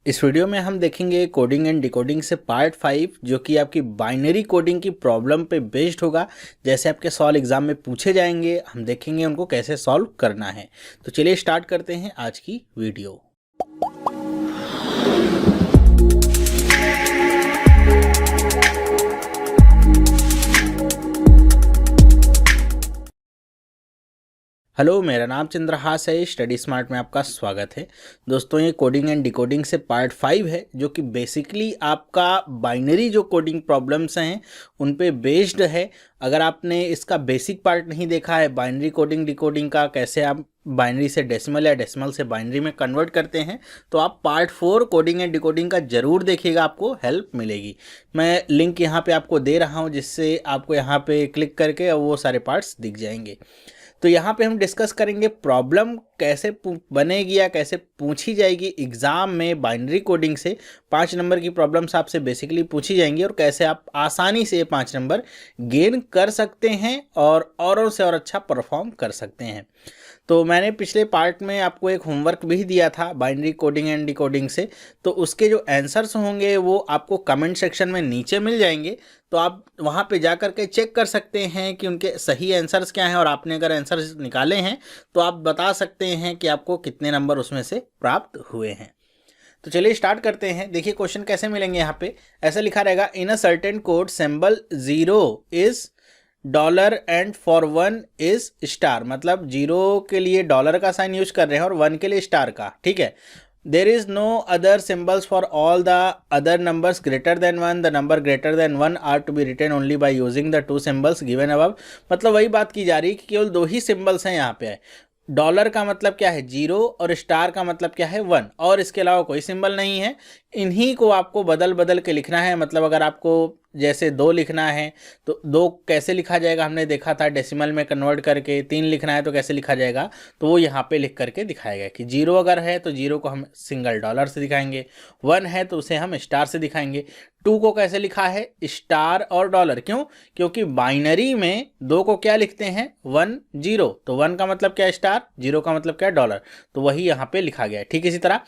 इस वीडियो में हम देखेंगे कोडिंग एंड डिकोडिंग से पार्ट 5 जो कि आपकी बाइनरी कोडिंग की प्रॉब्लम पे बेस्ड होगा। जैसे आपके सॉल्व एग्जाम में पूछे जाएंगे हम देखेंगे उनको कैसे सॉल्व करना है। तो चलिए स्टार्ट करते हैं आज की वीडियो। हेलो, मेरा नाम चंद्रहास है। स्टडी स्मार्ट में आपका स्वागत है। दोस्तों, ये कोडिंग एंड डिकोडिंग से पार्ट 5 है जो कि बेसिकली आपका बाइनरी जो कोडिंग प्रॉब्लम्स हैं उन पे बेस्ड है। अगर आपने इसका बेसिक पार्ट नहीं देखा है बाइनरी कोडिंग डिकोडिंग का, कैसे आप बाइनरी से डेसिमल या डेसिमल से बाइनरी में कन्वर्ट करते हैं, तो आप पार्ट 4 कोडिंग एंड डिकोडिंग का ज़रूर देखिएगा, आपको हेल्प मिलेगी। मैं लिंक यहाँ पे आपको दे रहा हूँ जिससे आपको यहाँ पे क्लिक करके वो सारे पार्ट्स दिख जाएंगे। तो यहाँ पे हम डिस्कस करेंगे प्रॉब्लम कैसे बनेगी या कैसे पूछी जाएगी एग्ज़ाम में। बाइनरी कोडिंग से 5 नंबर की प्रॉब्लम्स आपसे बेसिकली पूछी जाएंगी और कैसे आप आसानी से 5 नंबर गेन कर सकते हैं और औरों से और अच्छा परफॉर्म कर सकते हैं। तो मैंने पिछले पार्ट में आपको एक होमवर्क भी दिया था बाइनरी कोडिंग एंड डिकोडिंग से, तो उसके जो आंसर्स होंगे वो आपको कमेंट सेक्शन में नीचे मिल जाएंगे। तो आप वहाँ पे जा कर के चेक कर सकते हैं कि उनके सही आंसर्स क्या हैं, और आपने अगर आंसर्स निकाले हैं तो आप बता सकते हैं कि आपको कितने नंबर उसमें से प्राप्त हुए हैं। तो चलिए स्टार्ट करते हैं। देखिए क्वेश्चन कैसे मिलेंगे। यहाँ पे ऐसा लिखा रहेगा, in a certain code symbol 0 is dollar and for 1 is star. मतलब 0 के लिए डॉलर का साइन यूज कर रहे हैं और 1 के लिए स्टार का। ठीक है। There is no other symbols for all the other numbers greater than 1। The number greater than 1 are to be written only by using the 2 symbols given above. मतलब वही बात की जा रही है कि केवल 2 ही सिम्बल्स हैं यहाँ पे। डॉलर का मतलब क्या है 0 और स्टार का मतलब क्या है 1, और इसके अलावा कोई सिंबल नहीं है। इन्हीं को आपको बदल बदल के लिखना है। मतलब अगर आपको जैसे 2 लिखना है तो 2 कैसे लिखा जाएगा हमने देखा था डेसिमल में कन्वर्ट करके। 3 लिखना है तो कैसे लिखा जाएगा, तो वो यहाँ पे लिख करके दिखाएगा कि 0 अगर है तो 0 को हम सिंगल डॉलर से दिखाएंगे, 1 है तो उसे हम स्टार से दिखाएंगे, 2 को कैसे लिखा है स्टार और डॉलर। क्यों? क्योंकि बाइनरी में 2 को क्या लिखते हैं 1 0, तो 1 का मतलब क्या स्टार, 0 का मतलब क्या डॉलर, तो वही यहाँ पे लिखा गया है। ठीक इसी तरह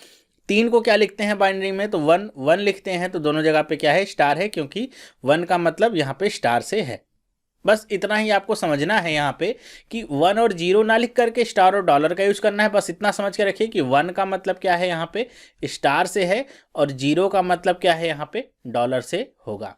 3 को क्या लिखते हैं बाइनरी में, तो 1 1 लिखते हैं, तो दोनों जगह पे क्या है स्टार है, क्योंकि 1 का मतलब यहाँ पे स्टार से है। बस इतना ही आपको समझना है यहाँ पे कि 1 और 0 ना लिख करके स्टार और डॉलर का यूज करना है। बस इतना समझ के रखिए कि 1 का मतलब क्या है यहाँ पे स्टार से है और 0 का मतलब क्या है यहाँ पे डॉलर से होगा।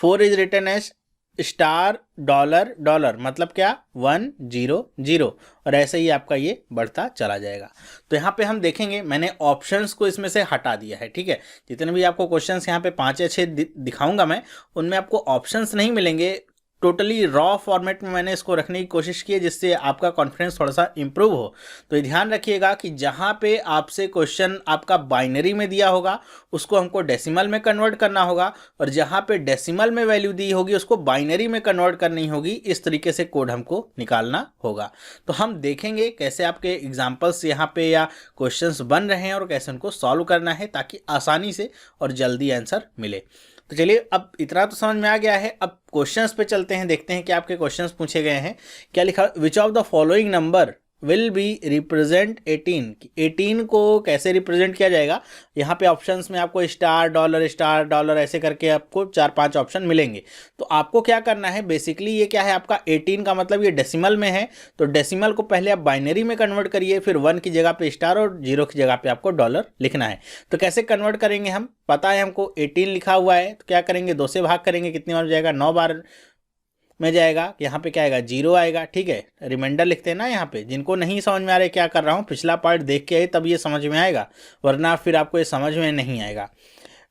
4 is written as star dollar dollar, मतलब क्या 1 0 0, और ऐसे ही आपका ये बढ़ता चला जाएगा। तो यहाँ पे हम देखेंगे मैंने ऑप्शंस को इसमें से हटा दिया है। ठीक है। जितने भी आपको क्वेश्चंस यहाँ पे 5 या 6 दिखाऊंगा मैं, उनमें आपको ऑप्शंस नहीं मिलेंगे। टोटली रॉ फॉर्मेट में मैंने इसको रखने की कोशिश की है जिससे आपका कॉन्फिडेंस थोड़ा सा इंप्रूव हो। तो ये ध्यान रखिएगा कि जहाँ पे आपसे क्वेश्चन आपका बाइनरी में दिया होगा उसको हमको डेसिमल में कन्वर्ट करना होगा, और जहाँ पे डेसिमल में वैल्यू दी होगी उसको बाइनरी में कन्वर्ट करनी होगी। इस तरीके से कोड हमको निकालना होगा। तो हम देखेंगे कैसे आपके एग्जाम्पल्स यहाँ पे या क्वेश्चंस बन रहे हैं और कैसे उनको सॉल्व करना है ताकि आसानी से और जल्दी आंसर मिले। तो चलिए अब इतना तो समझ में आ गया है। अब क्वेश्चंस पे चलते हैं, देखते हैं कि आपके क्वेश्चंस पूछे गए हैं। क्या लिखा, which of the following number will be represent 18। 18 को कैसे रिप्रेजेंट किया जाएगा। यहाँ पे ऑप्शंस में आपको स्टार डॉलर ऐसे करके आपको 4-5 ऑप्शन मिलेंगे। तो आपको क्या करना है बेसिकली, ये क्या है आपका 18 का मतलब ये डेसिमल में है, तो डेसिमल को पहले आप बाइनरी में कन्वर्ट करिए, फिर 1 की जगह पे स्टार और 0 की जगह पे आपको डॉलर लिखना है। तो कैसे कन्वर्ट करेंगे हम, पता है हमको 18 लिखा हुआ है तो क्या करेंगे 2 से भाग करेंगे, कितनी बार जाएगा 9 बार में जाएगा। यहाँ पे क्या आएगा 0 आएगा। ठीक है। रिमाइंडर लिखते हैं ना यहाँ पे। जिनको नहीं समझ में आ रहा है क्या कर रहा हूँ, पिछला पार्ट देख के आए तब ये समझ में आएगा, वरना फिर आपको ये समझ में नहीं आएगा।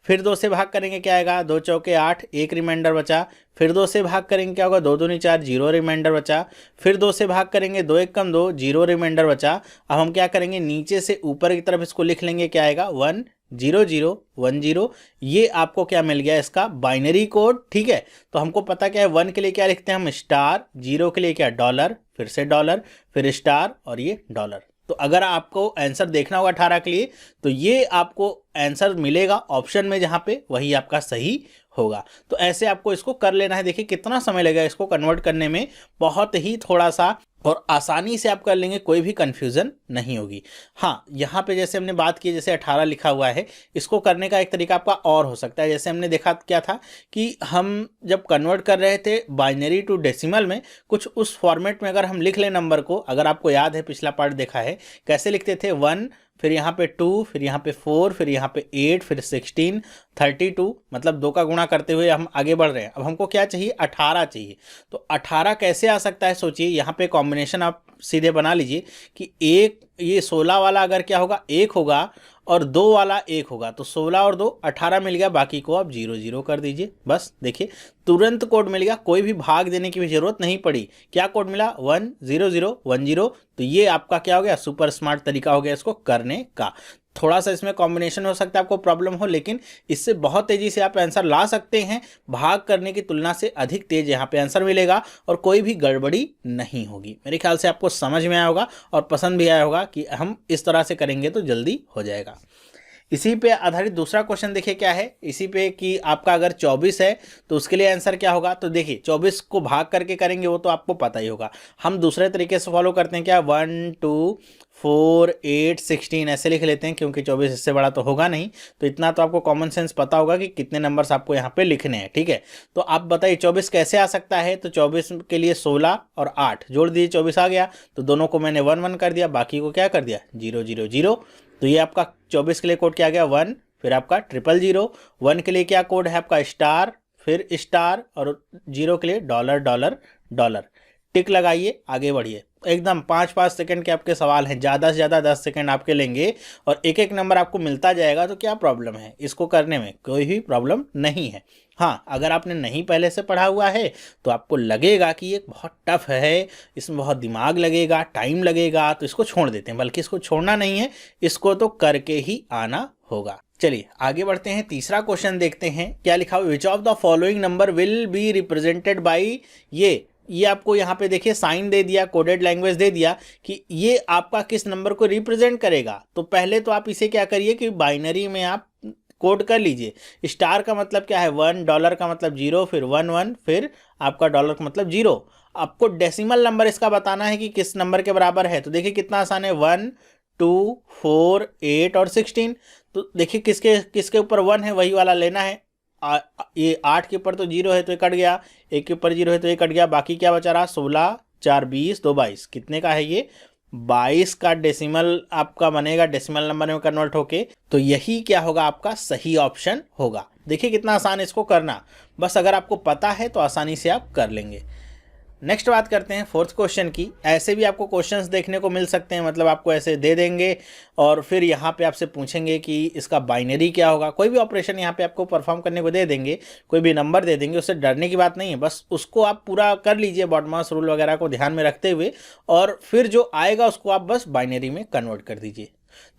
फिर 2 से भाग करेंगे क्या आएगा 2 चौके 8, 1 रिमाइंडर बचा। फिर 2 से भाग करेंगे क्या होगा 2 दूनी 4, 0 रिमाइंडर बचा। फिर 2 से भाग करेंगे 2 1 कम 2, 0 रिमाइंडर बचा। अब हम क्या करेंगे नीचे से ऊपर की तरफ इसको लिख लेंगे, क्या आएगा 1 0 0 1 0। ये आपको क्या मिल गया इसका बाइनरी कोड। ठीक है। तो हमको पता क्या है 1 के लिए क्या लिखते हैं हम स्टार, 0 के लिए क्या डॉलर, फिर से डॉलर, फिर स्टार और ये डॉलर। तो अगर आपको आंसर देखना होगा 18 के लिए तो ये आपको आंसर मिलेगा ऑप्शन में जहाँ पे, वही आपका सही होगा। तो ऐसे आपको इसको कर लेना है। देखिए कितना समय लगेगा इसको कन्वर्ट करने में, बहुत ही थोड़ा सा, और आसानी से आप कर लेंगे, कोई भी कंफ्यूजन नहीं होगी। हाँ, यहाँ पे जैसे हमने बात की, जैसे 18 लिखा हुआ है, इसको करने का एक तरीका आपका और हो सकता है। जैसे हमने देखा क्या था कि हम जब कन्वर्ट कर रहे थे बाइनरी टू डेसिमल में, कुछ उस फॉर्मेट में अगर हम लिख लें नंबर को, अगर आपको याद है पिछला पार्ट देखा है, कैसे लिखते थे, 1, फिर यहाँ पे 2, फिर यहाँ पे 4, फिर यहाँ पे 8, फिर 16, 32, मतलब 2 का गुणा करते हुए हम आगे बढ़ रहे हैं। अब हमको क्या चाहिए, 18 चाहिए। तो 18 कैसे आ सकता है, सोचिए। यहाँ पे कॉम्बिनेशन आप सीधे बना लीजिए कि एक, ये 16 वाला अगर क्या होगा, 1 होगा, और 2 वाला 1 होगा, तो 16 और 2 18 मिल गया, बाकी को आप 0 0 कर दीजिए। बस देखिए तुरंत कोड मिल गया, कोई भी भाग देने की भी जरूरत नहीं पड़ी। क्या कोड मिला, 1 0 0 1 0। तो ये आपका क्या हो गया, सुपर स्मार्ट तरीका हो गया इसको करने का। थोड़ा सा इसमें कॉम्बिनेशन हो सकता है, आपको प्रॉब्लम हो, लेकिन इससे बहुत तेजी से आप आंसर ला सकते हैं। भाग करने की तुलना से अधिक तेज यहाँ पे आंसर मिलेगा और कोई भी गड़बड़ी नहीं होगी। मेरे ख्याल से आपको समझ में आया होगा और पसंद भी आया होगा कि हम इस तरह से करेंगे तो जल्दी हो जाएगा। इसी पे आधारित दूसरा क्वेश्चन देखिए क्या है, इसी पे कि आपका अगर 24 है तो उसके लिए आंसर क्या होगा। तो देखिए 24 को भाग करके करेंगे वो तो आपको पता ही होगा। हम दूसरे तरीके से फॉलो करते हैं, क्या, 1 2 4 8 16 ऐसे लिख लेते हैं, क्योंकि 24 इससे बड़ा तो होगा नहीं। तो इतना तो आपको कॉमन सेंस पता होगा कि कितने नंबर्स आपको यहाँ पे लिखने हैं, ठीक है। तो आप बताइए 24 कैसे आ सकता है। तो 24 के लिए 16 और 8 जोड़ दीजिए, 24 आ गया। तो दोनों को मैंने 1 1 कर दिया, बाकी को क्या कर दिया, 0 0 0। तो ये आपका 24 के लिए कोड क्या आ गया, 1, फिर आपका 0 0 0। 1 के लिए क्या कोड है आपका, स्टार, फिर स्टार, और 0 के लिए डॉलर डॉलर डॉलर। टिक लगाइए, आगे बढ़िए। एकदम 5-5 सेकंड के आपके सवाल हैं, ज़्यादा से ज़्यादा 10 सेकंड आपके लेंगे और एक एक नंबर आपको मिलता जाएगा। तो क्या प्रॉब्लम है, इसको करने में कोई भी प्रॉब्लम नहीं है। हाँ, अगर आपने नहीं पहले से पढ़ा हुआ है तो आपको लगेगा कि ये बहुत टफ है, इसमें बहुत दिमाग लगेगा, टाइम लगेगा, तो इसको छोड़ देते हैं। बल्कि इसको छोड़ना नहीं है, इसको तो करके ही आना होगा। चलिए आगे बढ़ते हैं, तीसरा क्वेश्चन देखते हैं क्या लिखा हुआ। Which of the following number will be represented by, ये आपको यहाँ पे देखिए साइन दे दिया, कोडेड लैंग्वेज दे दिया कि ये आपका किस नंबर को रिप्रेजेंट करेगा। तो पहले तो आप इसे क्या करिए कि बाइनरी में आप कोड कर लीजिए। स्टार का मतलब क्या है, 1, डॉलर का मतलब 0, फिर 1 1, फिर आपका डॉलर का मतलब 0। आपको डेसिमल नंबर इसका बताना है कि किस नंबर के बराबर है। तो देखिए कितना आसान है, 1 2 4 8 और 16। तो देखिए किसके किसके ऊपर 1 है वही वाला लेना है। ये 8 के ऊपर तो 0 है तो ये कट गया, 1 के ऊपर 0 है तो ये कट गया, बाकी क्या बचा रहा, 16 4 20 2 22। कितने का है ये, 22 का डेसिमल आपका बनेगा, डेसिमल नंबर में कन्वर्ट होके। तो यही क्या होगा, आपका सही ऑप्शन होगा। देखिए कितना आसान है इसको करना, बस अगर आपको पता है तो आसानी से आप कर लेंगे। नेक्स्ट बात करते हैं फोर्थ क्वेश्चन की। ऐसे भी आपको क्वेश्चंस देखने को मिल सकते हैं, मतलब आपको ऐसे दे देंगे और फिर यहाँ पे आपसे पूछेंगे कि इसका बाइनरी क्या होगा। कोई भी ऑपरेशन यहाँ पे आपको परफॉर्म करने को दे देंगे, कोई भी नंबर दे देंगे, उससे डरने की बात नहीं है। बस उसको आप पूरा कर लीजिए बॉडमास रूल वगैरह को ध्यान में रखते हुए, और फिर जो आएगा उसको आप बस बाइनरी में कन्वर्ट कर दीजिए।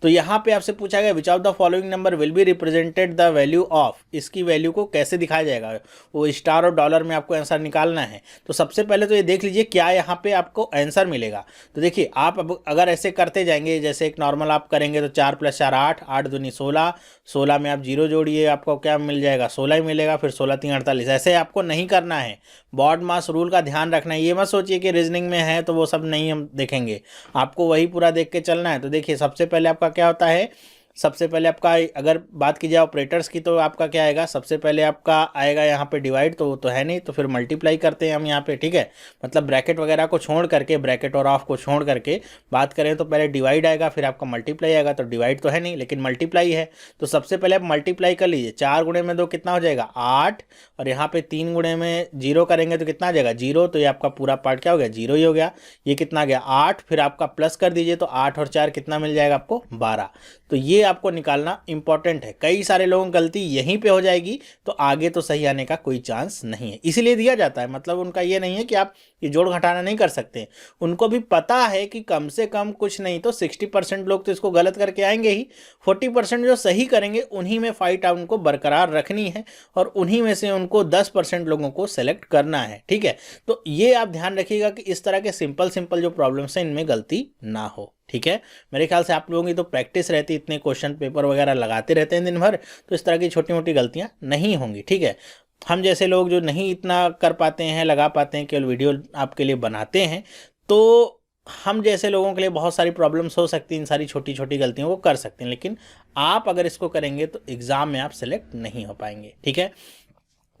तो यहाँ पे आपसे पूछा गया which of the following number will be represented the value of, इसकी वैल्यू को कैसे दिखाया जाएगा, वो स्टार और डॉलर में आपको आंसर निकालना है। तो सबसे पहले तो ये देख लीजिए क्या यहाँ पे आपको आंसर मिलेगा। तो देखिए आप अब अगर ऐसे करते जाएंगे, जैसे एक नॉर्मल आप करेंगे तो 4 + 4 8, 8 दूनी 16, 16 में आप 0 जोड़िए, आपको क्या मिल जाएगा, 16 ही मिलेगा, फिर 16 3 48। ऐसे आपको नहीं करना है, बॉड मास रूल का ध्यान रखना है। ये मत सोचिए कि रीजनिंग में है तो वो सब नहीं हम देखेंगे, आपको वही पूरा देख के चलना है। तो देखिए सबसे पहले आपका क्या होता है, सबसे पहले आपका अगर बात की जाए ऑपरेटर्स की, तो आपका क्या आएगा, सबसे पहले आपका आएगा यहाँ पे डिवाइड, तो वो तो है नहीं, तो फिर मल्टीप्लाई करते हैं हम यहाँ पे, ठीक है। मतलब ब्रैकेट वगैरह को छोड़ करके, ब्रैकेट और ऑफ को छोड़ करके बात करें तो पहले डिवाइड आएगा, फिर आपका मल्टीप्लाई आएगा। तो डिवाइड तो है नहीं लेकिन मल्टीप्लाई है, तो सबसे पहले आप मल्टीप्लाई कर लीजिए। 4 गुणे में 2 कितना हो जाएगा, 8, और यहाँ पे 3 गुणे में 0 करेंगे तो कितना आ जाएगा, 0। तो ये आपका पूरा पार्ट क्या हो गया, 0 ही हो गया। ये कितना गया, 8, फिर आपका प्लस कर दीजिए, तो 8 और 4 कितना मिल जाएगा आपको, 12। तो ये आपको निकालना इंपॉर्टेंट है। कई सारे लोगों की गलती यहीं पे हो जाएगी, तो आगे तो सही आने का कोई चांस नहीं है, इसीलिए दिया जाता है। मतलब उनका ये नहीं है कि आप ये जोड़ घटाना नहीं कर सकते, उनको भी पता है कि कम से कम कुछ नहीं तो 60% लोग तो इसको गलत करके आएंगे ही, 40% जो सही करेंगे उन्हीं में फाइट उनको बरकरार रखनी है, और उन्हीं में से उनको 10% लोगों को सेलेक्ट करना है, ठीक है। तो ये आप ध्यान रखिएगा कि इस तरह के सिंपल जो प्रॉब्लम्स हैं इनमें गलती ना हो, ठीक है। मेरे ख्याल से आप लोगों की तो प्रैक्टिस रहती, इतने क्वेश्चन पेपर वगैरह लगाते रहते हैं दिन भर, तो इस तरह की छोटी मोटी गलतियां नहीं होंगी, ठीक है। हम जैसे लोग जो नहीं इतना कर पाते हैं, लगा पाते हैं, केवल वीडियो आपके लिए बनाते हैं, तो हम जैसे लोगों के लिए बहुत सारी प्रॉब्लम्स हो सकती हैं, इन सारी छोटी छोटी गलतियों को कर सकते हैं, लेकिन आप अगर इसको करेंगे तो एग्ज़ाम में आप सेलेक्ट नहीं हो पाएंगे। ठीक है,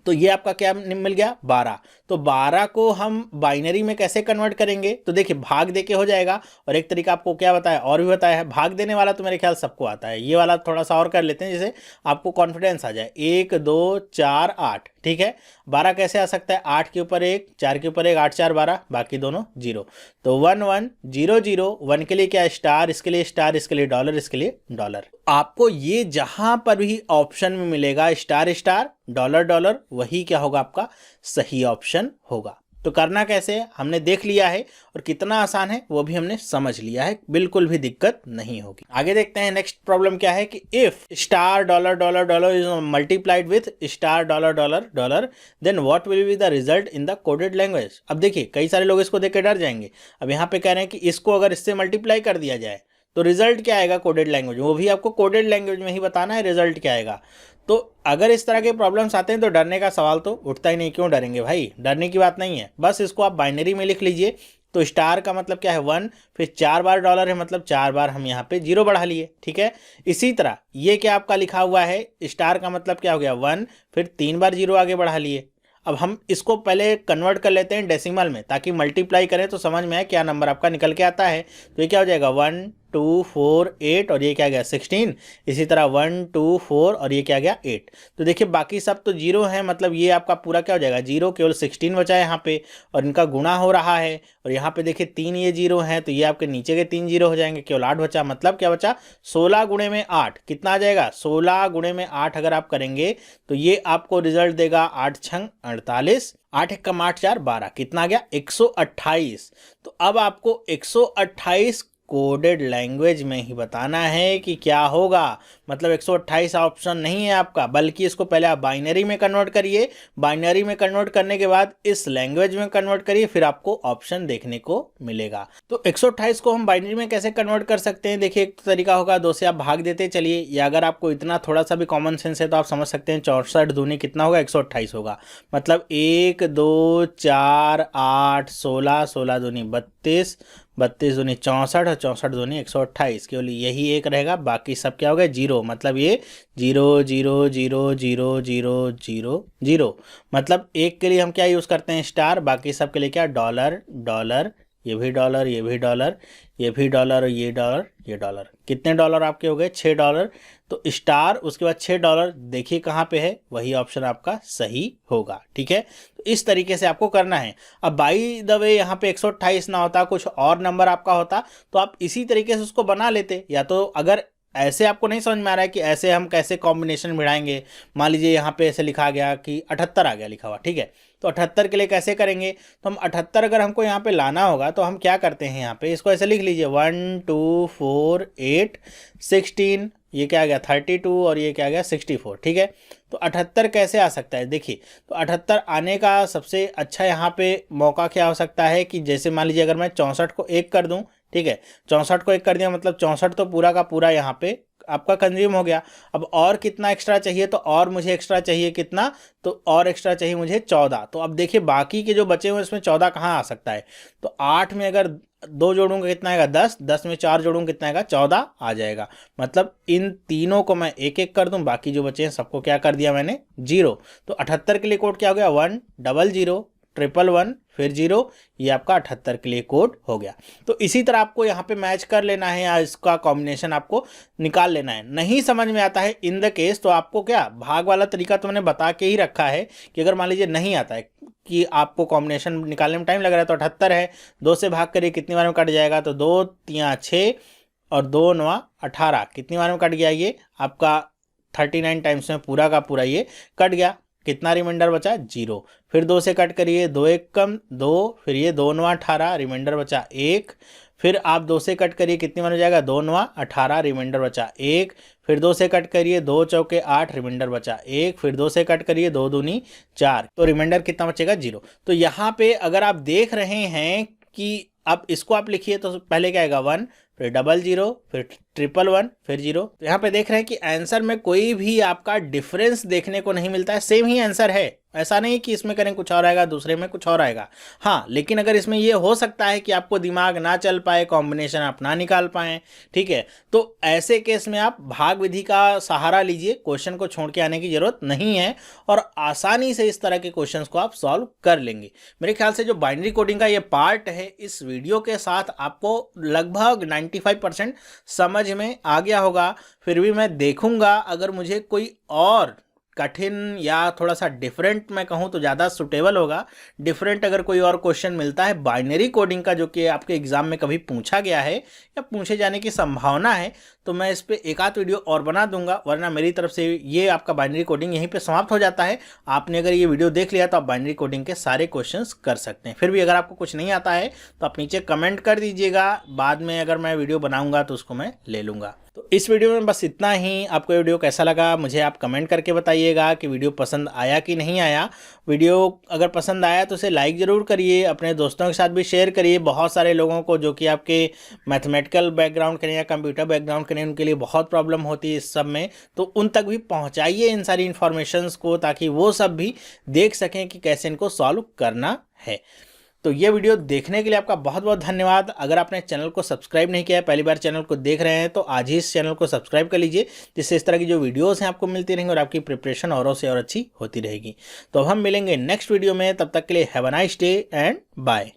तो ये आपका क्या मिल गया 12। तो 12 को हम बाइनरी में कैसे कन्वर्ट करेंगे, तो देखिए भाग दे के हो जाएगा। और एक तरीका आपको क्या बताया, और भी बताया है, भाग देने वाला तो मेरे ख्याल सबको आता है, ये वाला थोड़ा सा और कर लेते हैं जिसे आपको कॉन्फिडेंस आ जाए। 1 2 4 8, ठीक है। 12 कैसे आ सकता है, 8 के ऊपर 1, 4 के ऊपर 1, 8 4 12, बाकी दोनों 0। तो 1 1 0 0, 1 के लिए क्या है स्टार, इसके लिए स्टार, इसके लिए डॉलर, इसके लिए डॉलर। आपको ये जहां पर भी ऑप्शन में मिलेगा स्टार स्टार डॉलर डॉलर, वही क्या होगा आपका सही ऑप्शन होगा। तो करना कैसे है हमने देख लिया है, और कितना आसान है वो भी हमने समझ लिया है, बिल्कुल भी दिक्कत नहीं होगी। आगे देखते हैं नेक्स्ट प्रॉब्लम क्या है कि if star dollar dollar dollar is multiplied with star dollar dollar dollar, then what will be the result in the coded language. अब देखिए कई सारे लोग इसको देख के डर जाएंगे। अब यहाँ पे कह रहे हैं कि इसको अगर इससे मल्टीप्लाई कर दिया जाए तो रिजल्ट क्या आएगा कोडेड लैंग्वेज में, वो भी आपको कोडेड लैंग्वेज में ही बताना है रिजल्ट क्या आएगा। तो अगर इस तरह के प्रॉब्लम्स आते हैं तो डरने का सवाल तो उठता ही नहीं। क्यों डरेंगे भाई, डरने की बात नहीं है, बस इसको आप बाइनरी में लिख लीजिए। तो स्टार का मतलब क्या है 1, फिर 4 बार डॉलर है मतलब 4 बार हम यहाँ पे 0 बढ़ा लिए। ठीक है, इसी तरह ये क्या आपका लिखा हुआ है, स्टार का मतलब क्या हो गया 1, फिर 3 बार 0 आगे बढ़ा लिए। अब हम इसको पहले कन्वर्ट कर लेते हैं डेसिमल में, ताकि मल्टीप्लाई करें तो समझ में आए क्या नंबर आपका निकल के आता है। तो ये क्या हो जाएगा 1 2 4 8, और ये क्या गया 16। इसी तरह 1 2 4, और ये क्या गया 8। तो देखिए बाकी सब तो 0 है, मतलब ये आपका पूरा क्या हो जाएगा 0, केवल 16 बचा है यहाँ पे, और इनका गुणा हो रहा है। और यहाँ पे देखिए 3 ये 0 हैं, तो ये आपके नीचे के 3 0 हो जाएंगे, केवल 8 बचा। मतलब क्या बचा 16 गुणे में 8, कितना आ जाएगा 16 गुणे में 8 अगर आप करेंगे तो ये आपको रिजल्ट देगा 8 छंग 48, 8 1 8 4 12, कितना आ गया 128। तो अब आपको 128 कोडेड लैंग्वेज में ही बताना है कि क्या होगा। मतलब 128 ऑप्शन नहीं है आपका, बल्कि इसको पहले आप बाइनरी में कन्वर्ट करिए, बाइनरी में कन्वर्ट करने के बाद इस लैंग्वेज में कन्वर्ट करिए, फिर आपको ऑप्शन देखने को मिलेगा। तो 128 को हम बाइनरी में कैसे कन्वर्ट कर सकते हैं, देखिए एक तरीका होगा 2 से आप भाग देते चलिए, या अगर आपको इतना थोड़ा सा भी कॉमन सेंस है तो आप समझ सकते हैं 64 दूनी कितना होगा 128 होगा। मतलब 1 2 4 8 16, 16 दूनी 32, 32 दूनी 64, और 64 दूनी 128, केवल यही एक रहेगा, बाकी सब क्या हो गया 0। मतलब ये 0 0 0 0 0 0 0। मतलब एक के लिए हम क्या यूज़ करते हैं स्टार, बाकी सब के लिए क्या डॉलर डॉलर, ये भी डॉलर, ये भी डॉलर, ये भी डॉलर, और ये डॉलर, ये डॉलर। कितने डॉलर आपके हो गए 6 डॉलर। तो स्टार उसके बाद 6 डॉलर, देखिए कहाँ पे है, वही ऑप्शन आपका सही होगा। ठीक है, तो इस तरीके से आपको करना है। अब बाई द वे यहाँ पे 128 ना होता, कुछ और नंबर आपका होता, तो आप इसी तरीके से उसको बना लेते। या तो अगर ऐसे आपको नहीं समझ में आ रहा है कि ऐसे हम कैसे कॉम्बिनेशन बढ़ाएंगे, मान लीजिए यहाँ पे ऐसे लिखा गया कि 78 आ गया लिखा हुआ, ठीक है, तो 78 के लिए कैसे करेंगे, तो हम 78 अगर हमको यहाँ पे लाना होगा तो हम क्या करते हैं, यहाँ पे इसको ऐसे लिख लीजिए 1 2 4 8 16, ये क्या आ गया 32, और ये क्या आ गया 64। ठीक है, तो 78 कैसे आ सकता है, देखिए तो 78 आने का सबसे अच्छा यहाँ पे मौका क्या हो सकता है कि जैसे मान लीजिए अगर मैं 64 को 1 कर दूँ, ठीक है, 64 को 1 कर दिया मतलब 64 तो पूरा का पूरा यहाँ पे आपका कंज्यूम हो गया। अब और कितना एक्स्ट्रा चाहिए, तो और मुझे एक्स्ट्रा चाहिए कितना, तो और एक्स्ट्रा चाहिए मुझे 14। तो अब देखिए बाकी के जो बचे हुए इसमें 14 कहाँ आ सकता है, तो 8 में अगर 2 जोड़ूंगा कितना आएगा 10, 10 में 4 जोड़ूंगा कितना आएगा 14 आ जाएगा। मतलब इन तीनों को मैं एक एक कर दूं, बाकी जो बचे हैं सबको क्या कर दिया मैंने 0। तो 78 के लिए कोड क्या हो गया 1 0 0 1 1 1 फिर 0, ये आपका 78 के लिए कोड हो गया। तो इसी तरह आपको यहाँ पे मैच कर लेना है, या इसका कॉम्बिनेशन आपको निकाल लेना है। नहीं समझ में आता है इन द केस, तो आपको क्या भाग वाला तरीका तो मैंने बता के ही रखा है कि अगर मान लीजिए नहीं आता है कि आपको कॉम्बिनेशन निकालने में टाइम लग रहा है, तो 78 है, 2 से भाग करिए कितनी बार में कट जाएगा, तो 2 3 6 और 2 9 18, कितनी बार में कट गया ये आपका 39 टाइम्स में पूरा का पूरा ये कट गया। कितना रिमाइंडर बचा 0, फिर 2 से कट करिए 2 1 कम 2, फिर ये 2 9 18, रिमाइंडर बचा 1, फिर आप 2 से कट करिए कितनी बार हो जाएगा 2 9 18, रिमाइंडर बचा 1, फिर 2 से कट करिए 2 चौके 8, रिमाइंडर बचा 1, फिर 2 से कट करिए 2 दूनी 4, तो रिमाइंडर कितना बचेगा 0। तो यहाँ पे अगर आप देख रहे हैं कि अब इसको आप लिखिए तो पहले क्या आएगा 1, फिर 00, फिर 111, फिर 0। तो यहाँ पे देख रहे हैं कि आंसर में कोई भी आपका डिफरेंस देखने को नहीं मिलता है, सेम ही आंसर है। ऐसा नहीं कि इसमें करें कुछ और आएगा, दूसरे में कुछ और आएगा। हाँ, लेकिन अगर इसमें ये हो सकता है कि आपको दिमाग ना चल पाए, कॉम्बिनेशन आप ना निकाल पाएँ, ठीक है, तो ऐसे केस में आप भाग विधि का सहारा लीजिए, क्वेश्चन को छोड़ के आने की जरूरत नहीं है और आसानी से इस तरह के क्वेश्चंस को आप सॉल्व कर लेंगे। मेरे ख्याल से जो बाइनरी कोडिंग का ये पार्ट है, इस वीडियो के साथ आपको लगभग 95% समझ में आ गया होगा। फिर भी मैं देखूंगा अगर मुझे कोई और कठिन या थोड़ा सा डिफरेंट, मैं कहूँ तो ज़्यादा सुटेबल होगा, डिफरेंट अगर कोई और क्वेश्चन मिलता है बाइनरी कोडिंग का जो कि आपके एग्जाम में कभी पूछा गया है या पूछे जाने की संभावना है, तो मैं इस पर एक आध वीडियो और बना दूंगा। वरना मेरी तरफ से ये आपका बाइनरी कोडिंग यहीं पे समाप्त हो जाता है। आपने अगर ये वीडियो देख लिया तो आप बाइनरी कोडिंग के सारे क्वेश्चंस कर सकते हैं। फिर भी अगर आपको कुछ नहीं आता है तो आप नीचे कमेंट कर दीजिएगा, बाद में अगर मैं वीडियो बनाऊंगा तो उसको मैं ले लूँगा। तो इस वीडियो में बस इतना ही। आपको ये वीडियो कैसा लगा मुझे आप कमेंट करके बताइएगा कि वीडियो पसंद आया कि नहीं आया। वीडियो अगर पसंद आया तो उसे लाइक ज़रूर करिए, अपने दोस्तों के साथ भी शेयर करिए। बहुत सारे लोगों को जो कि आपके मैथमेटिकल बैकग्राउंड के या कंप्यूटर बैकग्राउंड के उनके लिए बहुत प्रॉब्लम होती है इस सब में, तो उन तक भी पहुंचाइए इन सारी इन्फॉर्मेशंस को, ताकि वो सब भी देख सकें कि कैसे इनको सॉल्व करना है। तो ये वीडियो देखने के लिए आपका बहुत बहुत धन्यवाद। अगर आपने चैनल को सब्सक्राइब नहीं किया है, पहली बार चैनल को देख रहे हैं, तो आज ही इस चैनल को सब्सक्राइब कर लीजिए, जिससे इस तरह की जो वीडियोस हैं आपको मिलती रहेंगी और आपकी प्रिपरेशन औरों से और अच्छी होती रहेगी। तो हम मिलेंगे नेक्स्ट वीडियो में, तब तक के लिए have a nice day and bye.